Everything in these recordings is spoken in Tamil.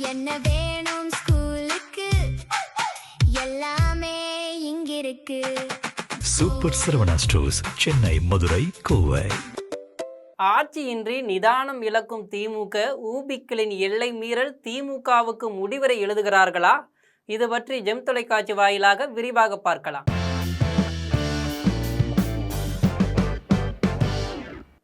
என்ன வேணும் ஸ்கூலுக்கு எல்லாமே இங்கிருக்கு. Super Saravana stores, Chennai, Madurai, Kovai. ஆட்சியின்றி நிதானம் இழக்கும் திமுக ஊபிக்களின் எல்லை மீறல் திமுகவுக்கு முடிவரை எழுதுகிறார்களா? இது பற்றி ஜெம் தொலைக்காட்சி வாயிலாக விரிவாக பார்க்கலாம்.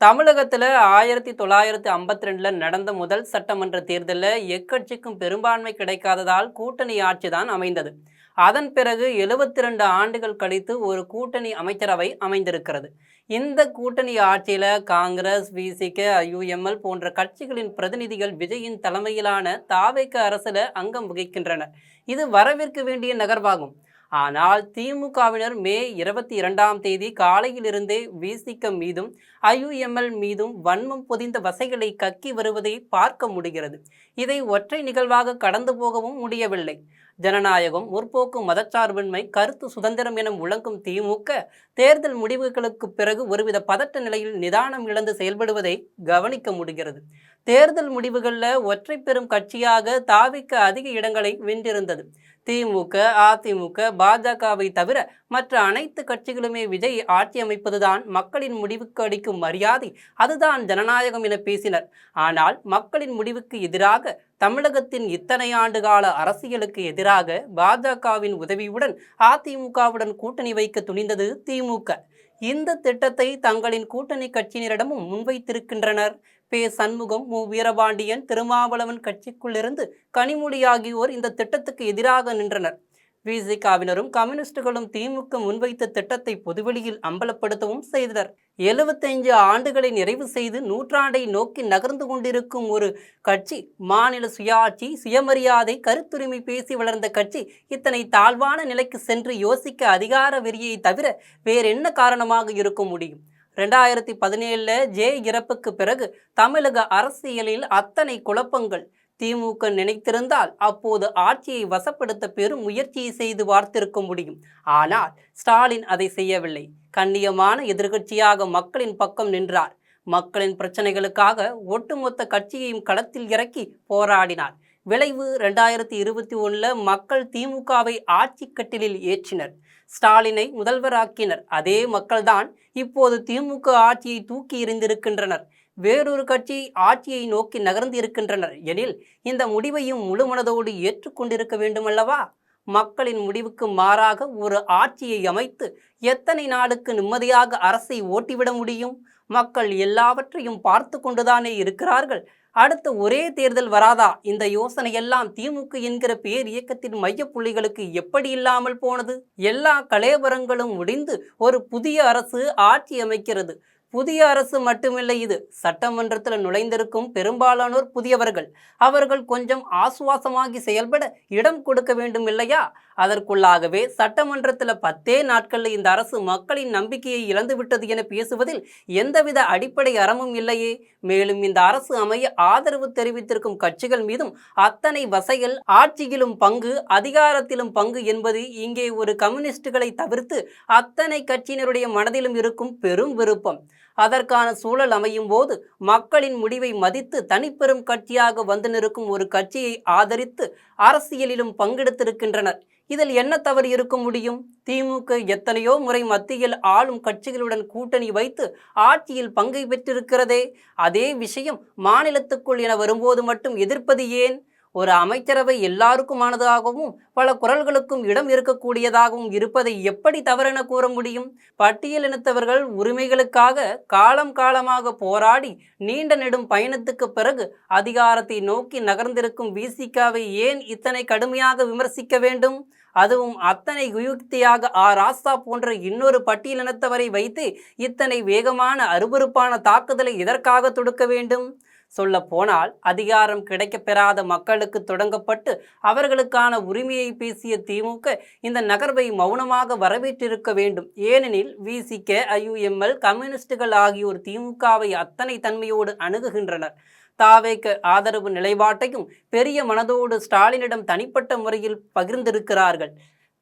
தமிழகத்தில் 1952 நடந்த முதல் சட்டமன்ற தேர்தலில் எக்கட்சிக்கும் பெரும்பான்மை கிடைக்காததால் கூட்டணி ஆட்சி தான் அமைந்தது. அதன் பிறகு 72 ஆண்டுகள் கழித்து ஒரு கூட்டணி அமைச்சரவை அமைந்திருக்கிறது. இந்த கூட்டணி ஆட்சியில் காங்கிரஸ், விசிக, ஐயுஎம்எல் போன்ற கட்சிகளின் பிரதிநிதிகள் விஜயின் தலைமையிலான தாவேக அரசில் அங்கம் வகிக்கின்றனர். இது வரவேற்க வேண்டிய நகர்வாகும். ஆனால் திமுகவினர் மே 22ஆம் தேதி காலையிலிருந்தே விசிக மீதும் ஐயுஎம்எல் மீதும் வன்மம் பொதிந்த வசைகளை கக்கி வருவதை பார்க்க முடிகிறது. இதை ஒற்றை நிகழ்வாக கடந்து போகவும் முடியவில்லை. ஜனநாயகம், முற்போக்கு, மதச்சார்பின்மை, கருத்து சுதந்திரம் என முழங்கும் திமுக தேர்தல் முடிவுகளுக்கு பிறகு ஒருவித பதட்ட நிலையில் நிதானம் இழந்து செயல்படுவதை கவனிக்க முடிகிறது. தேர்தல் முடிவுகளில் ஒற்றை பெறும் கட்சியாக தாவிக்க அதிக இடங்களை வென்றிருந்தது. திமுக, அதிமுக, பாஜகவை தவிர மற்ற அனைத்து கட்சிகளுமே விஜய் ஆட்சி அமைப்பதுதான் மக்களின் முடிவுக்கு அளிக்கும் மரியாதை, அதுதான் ஜனநாயகம் என பேசினர். ஆனால் மக்களின் முடிவுக்கு எதிராக, தமிழகத்தின் இத்தனை ஆண்டு கால அரசியலுக்கு எதிராக பாஜகவின் உதவியுடன் அதிமுகவுடன் கூட்டணி வைக்க துணிந்தது திமுக. இந்த திட்டத்தை தங்களின் கூட்டணி கட்சியினரிடமும் முன்வைத்திருக்கின்றனர். பே. சண்முகம், மு. வீரபாண்டியன், திருமாவளவன் கட்சிக்குள்ளிருந்து கனிமொழி ஆகியோர் இந்த திட்டத்துக்கு எதிராக நின்றனர். விசிகாவினரும் கம்யூனிஸ்டுகளும் திமுக முன்வைத்த திட்டத்தை பொதுவெளியில் அம்பலப்படுத்தவும் செய்தனர். 75 ஆண்டுகளை நிறைவு செய்து நூற்றாண்டை நோக்கி நகர்ந்து கொண்டிருக்கும் ஒரு கட்சி, மாநில சுயாட்சி, சுயமரியாதை, கருத்துரிமை பேசி வளர்ந்த கட்சி இத்தனை தாழ்வான நிலைக்கு சென்று யோசிக்க அதிகார வெறியை தவிர வேறென்ன காரணமாக இருக்க முடியும்? 2017 ஜே இறப்புக்கு பிறகு தமிழக அரசியலில் அத்தனை குழப்பங்கள். திமுக நினைத்திருந்தால் அப்போது ஆட்சியை வசப்படுத்த பெரும் முயற்சியை செய்து பார்த்திருக்க முடியும். ஆனால் ஸ்டாலின் அதை செய்யவில்லை. கண்ணியமான எதிர்க்கட்சியாக மக்களின் பக்கம் நின்றார். மக்களின் பிரச்சனைகளுக்காக ஒட்டுமொத்த கட்சியையும் களத்தில் இறக்கி போராடினார். விளைவு 2021 மக்கள் திமுகவை ஆட்சி கட்டிலில் ஏற்றினர். ஸ்டாலினை முதல்வராக்கினர். அதே மக்கள்தான் இப்போது திமுக ஆட்சியை தூக்கி எறிந்திருக்கின்றனர். வேறொரு கட்சி ஆட்சியை நோக்கி நகர்ந்து இருக்கின்றனர் எனில் இந்த முடிவையும் முழு மனதோடு ஏற்றுக்கொண்டிருக்க வேண்டுமல்லவா? மக்களின் முடிவுக்கு மாறாக ஒரு ஆட்சியை அமைத்து எத்தனை நாளுக்கு நிம்மதியாக அரசை ஓட்டிவிட முடியும்? மக்கள் எல்லாவற்றையும் பார்த்து கொண்டுதானே இருக்கிறார்கள். அடுத்த ஒரே தேர்தல் வராதா? இந்த யோசனையெல்லாம் திமுக என்கிற பேர் இயக்கத்தின் மையப்புள்ளிகளுக்கு எப்படி இல்லாமல் போனது? எல்லா கலேபரங்களும் முடிந்து ஒரு புதிய அரசு ஆட்சி அமைக்கிறது. புதிய அரசு மட்டுமில்லை, இது சட்டமன்றத்தில் நுழைந்திருக்கும் பெரும்பாலானோர் புதியவர்கள். அவர்கள் கொஞ்சம் ஆசுவாசமாகி செயல்பட இடம் கொடுக்க வேண்டும் இல்லையா? அதற்குள்ளாகவே சட்டமன்றத்தில் 10 நாட்களில் இந்த அரசு மக்களின் நம்பிக்கையை இழந்துவிட்டது என பேசுவதில் எந்தவித அடிப்படை அறமும் இல்லையே. மேலும் இந்த அரசு அமைய ஆதரவு தெரிவித்திருக்கும் கட்சிகள் மீதும் அத்தனை வசைகள். ஆட்சியிலும் பங்கு, அதிகாரத்திலும் பங்கு என்பது இங்கே ஒரு கம்யூனிஸ்டுகளை தவிர்த்து அத்தனை கட்சியினருடைய மனதிலும் இருக்கும் பெரும் விருப்பம். அதற்கான சூழல் அமையும் போது மக்களின் முடிவை மதித்து தனிப்பெரும் கட்சியாக வந்து நிற்கும் ஒரு கட்சியை ஆதரித்து அரசியலிலும் பங்கெடுத்திருக்கின்றனர். இதில் என்ன தவறு இருக்க முடியும்? திமுக எத்தனையோ முறை மத்தியில் ஆளும் கட்சிகளுடன் கூட்டணி வைத்து ஆட்சியில் பங்கை பெற்றிருக்கிறதே. அதே விஷயம் மாநிலத்துக்குள் என வரும்போது மட்டும் எதிர்ப்பது ஏன்? ஒரு அமைச்சரவை எல்லாருக்குமானதாகவும் பல குரல்களுக்கும் இடம் இருக்கக்கூடியதாகவும் இருப்பதை எப்படி தவறென கூற முடியும்? பட்டியலினத்தவர்கள் உரிமைகளுக்காக காலம் காலமாக போராடி நீண்ட நெடும் பயணத்துக்கு பிறகு அதிகாரத்தை நோக்கி நகர்ந்திருக்கும் விசிகாவை ஏன் இத்தனை கடுமையாக விமர்சிக்க வேண்டும்? அதுவும் அத்தனை குயுக்தியாக ராசா போன்ற இன்னொரு பட்டியலினத்தவரை வைத்து இத்தனை வேகமான அருவருப்பான தாக்குதலை எதற்காக தொடுக்க வேண்டும்? சொல்ல போனால் அதிகாரம் கிடைக்கப்பெறாத மக்களுக்கு தொடங்கப்பட்டு அவர்களுக்கான உரிமையை பேசிய திமுக இந்த நகர்வை மௌனமாக வரவேற்றிருக்க வேண்டும். ஏனெனில் விசிக, ஐயுஎம்எல், கம்யூனிஸ்டுகள் ஆகியோர் திமுகவை அத்தனை தன்மையோடு அணுகுகின்றனர். தாவேக ஆதரவு நிலைப்பாட்டையும் பெரிய மனதோடு ஸ்டாலினிடம் தனிப்பட்ட முறையில் பகிர்ந்திருக்கிறார்கள்.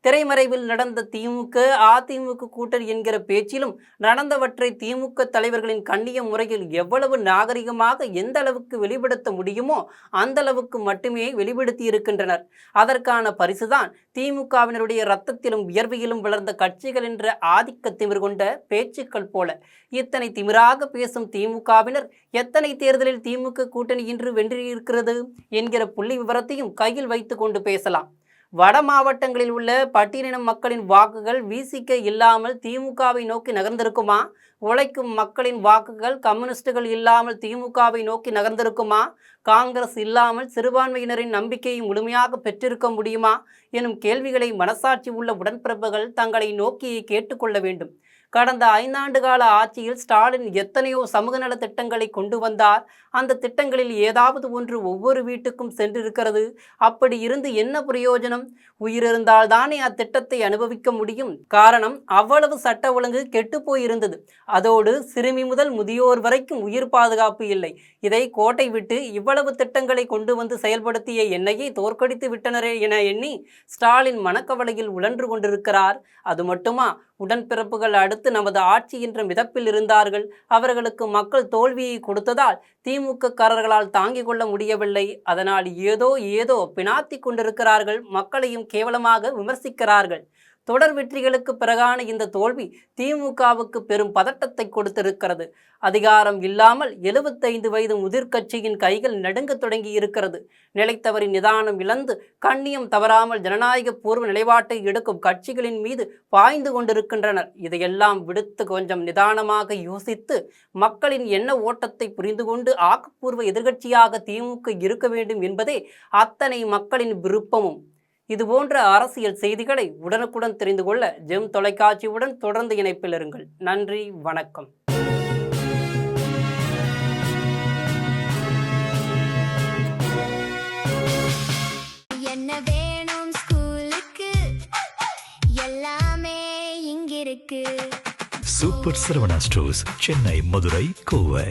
திரைமறைவில் நடந்த திமுக அதிமுக கூட்டணி என்கிற பேச்சிலும் நடந்தவற்றை திமுக தலைவர்களின் கண்ணிய முறையில் எவ்வளவு நாகரிகமாக எந்த அளவுக்கு வெளிப்படுத்த முடியுமோ அந்த அளவுக்கு மட்டுமே வெளிப்படுத்தி இருக்கின்றனர். அதற்கான பரிசுதான் திமுகவினருடைய இரத்தத்திலும் வியர்வையிலும் வளர்ந்த கட்சிகள் என்ற ஆதிக்க திமிர் கொண்ட பேச்சுக்கள் போல. இத்தனை திமிராக பேசும் திமுகவினர் எத்தனை தேர்தலில் திமுக கூட்டணி இன்று வென்றிருக்கிறது என்கிற புள்ளி விவரத்தையும் கையில் வைத்து கொண்டு பேசலாம். வட மாவட்டங்களில் உள்ள பட்டியலின மக்களின் வாக்குகள் விசிக இல்லாமல் திமுகவை நோக்கி நகர்ந்திருக்குமா? உழைக்கும் மக்களின் வாக்குகள் கம்யூனிஸ்டுகள் இல்லாமல் திமுகவை நோக்கி நகர்ந்திருக்குமா? காங்கிரஸ் இல்லாமல் சிறுபான்மையினரின் நம்பிக்கையை முழுமையாக பெற்றிருக்க முடியுமா எனும் கேள்விகளை மனசாட்சி உள்ள உடன்பிறப்புகள் தங்களை நோக்கியே கேட்டுக்கொள்ள வேண்டும். கடந்த 5 ஆண்டு கால ஆட்சியில் ஸ்டாலின் எத்தனையோ சமூக நல திட்டங்களை கொண்டு வந்தார். அந்த திட்டங்களில் ஏதாவது ஒன்று ஒவ்வொரு வீட்டுக்கும் சென்றிருக்கிறது. அப்படி இருந்து என்ன பிரயோஜனம்? உயிரிருந்தால் தானே அத்திட்டத்தை அனுபவிக்க முடியும். காரணம், அவ்வளவு சட்ட ஒழுங்கு கெட்டு போயிருந்தது. அதோடு சிறுமி முதல் முதியோர் வரைக்கும் உயிர் பாதுகாப்பு இல்லை. இதை கோட்டை விட்டு இவ்வளவு திட்டங்களை கொண்டு வந்து செயல்படுத்திய என்னையே தோற்கடித்து விட்டனரே என எண்ணி ஸ்டாலின் மனக்கவலையில் உழன்று கொண்டிருக்கிறார். அது மட்டுமா, உடன்பிறப்புகள் அடுத்து நமது ஆட்சி என்ற மிதப்பில் இருந்தார்கள். அவர்களுக்கு மக்கள் தோல்வியை கொடுத்ததால் திமுக காரர்களால் தாங்கிக் கொள்ள முடியவில்லை. அதனால் ஏதோ பினாத்தி கொண்டிருக்கிறார்கள். மக்களையும் கேவலமாக விமர்சிக்கிறார்கள். தொடர் வெற்றிகளுக்கு பிறகான இந்த தோல்வி திமுகவுக்கு பெரும் பதட்டத்தை கொடுத்திருக்கிறது. அதிகாரம் இல்லாமல் 75 வயது முதிர்கட்சியின் கைகள் நடுங்க தொடங்கி இருக்கிறது. நிலைத்தவரின் நிதானம் இழந்து கண்ணியம் தவறாமல் ஜனநாயக பூர்வ நிலைப்பாட்டை எடுக்கும் கட்சிகளின் மீது பாய்ந்து கொண்டிருக்கின்றனர். இதையெல்லாம் விடுத்து கொஞ்சம் நிதானமாக யோசித்து மக்களின் எண்ண ஓட்டத்தை புரிந்து கொண்டு ஆக்கப்பூர்வ எதிர்க்கட்சியாக திமுக இருக்க வேண்டும் என்பதே அத்தனை மக்களின் விருப்பமும். இதுபோன்ற அரசியல் செய்திகளை உடனுக்குடன் தெரிந்து கொள்ள ஜெம் தொலைக்காட்சியுடன் தொடர்ந்து இணைப்பில் இருங்கள். நன்றி, வணக்கம். என்ன வேணும் ஸ்கூலுக்கு? எல்லாமே இங்கிருக்கு. Super Saravana stores, Chennai, Madurai, Kovai.